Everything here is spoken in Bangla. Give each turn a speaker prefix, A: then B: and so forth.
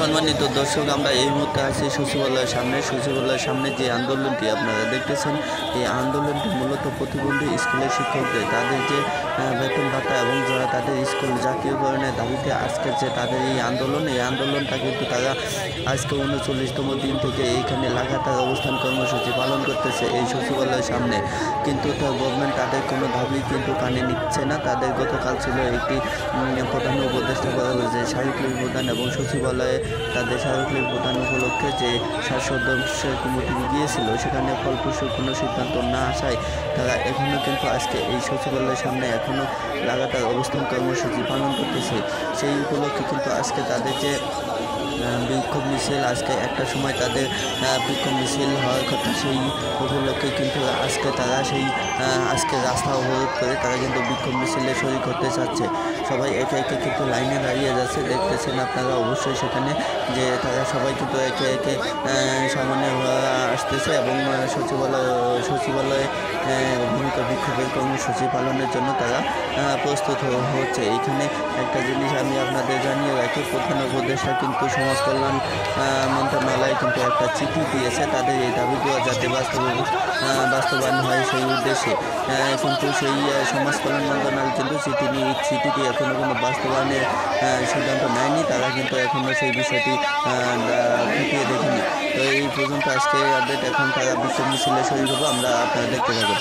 A: সম্মানিত দর্শক, আমরা এই মুহূর্তে আছি সচিবালয়ের সামনে যে আন্দোলনটি আপনারা দেখতেছেন, এই আন্দোলনটি মূলত প্রতিবন্ধী স্কুলের শিক্ষকদের তাদের যে বেতন ভাতা এবং যারা তাদের স্কুল জাতীয়করণের দাবিতে আজকে যে তাদের এই আন্দোলনটা কিন্তু তারা আজকে 39তম দিন থেকে এইখানে লাগাতার অবস্থান কর্মসূচি পালন করতেছে এই সচিবালয়ের সামনে। কিন্তু গভর্নমেন্ট তাদের কোনো দাবি কিন্তু কানে নিচ্ছে না। তাদের গতকাল ছিল একটি প্রধান উপদেষ্টা যে স্মারকলিপি প্রদান এবং সচিবালয়ে তাদের স্মারকলিপি প্রদান উপলক্ষে যে 7 সদস্যের কমিটি গিয়েছিল, সেখানে ফলপ্রসূ কোনো সিদ্ধান্ত না আসায় তারা এখনও কিন্তু আজকে এই সচিবালয়ের সামনে এখনও লাগাতার অবস্থান কর্মসূচি পালন করতেছে। সেই উপলক্ষে কিন্তু আজকে তাদের যে বিক্ষোভ মিছিল, আজকে একটা সময় তাদের বিক্ষোভ মিছিল হওয়ার কথা, সেই উপলক্ষে কিন্তু আজকে তারা আজকে রাস্তা অবরোধ করে তারা কিন্তু বিক্ষোভ মিছিলে শরিক হতে চাচ্ছে। সবাই একে একে কিন্তু লাইনে দাঁড়িয়ে যাচ্ছে, দেখতেছেন আপনারা অবশ্যই সেখানে যে তারা সবাই কিন্তু একে একে সামনে আসতেছে এবং সচিবালয়ে ভূমিকা বিক্ষোভের কর্মসূচি পালনের জন্য তারা প্রস্তুত হচ্ছে। এইখানে একটা জিনিস আমি আপনাদের জানিয়ে রাখি, প্রধান উপদেষ্টা কিন্তু সমাজ কল্যাণ মন্ত্রণালয়ে কিন্তু একটা চিঠি দিয়েছে তাদের এই দাবিগুলো যাতে বাস্তবায়ন হয় সেই উদ্দেশ্যে। কিন্তু সেই সমাজ কল্যাণ মন্ত্রণালয় কিন্তু চিঠিটি এখনও কোনো বাস্তবায়নের সিদ্ধান্ত নেয়নি। তারা কিন্তু এখনও সেই বিষয়টি ফুটিয়ে দেখেনি। তো এই পর্যন্ত আজকে আপডেট। এখন তারা বিক্ষোভ মিছিলে শরীর হবো, আমরা আপনারা দেখতে থাকুন।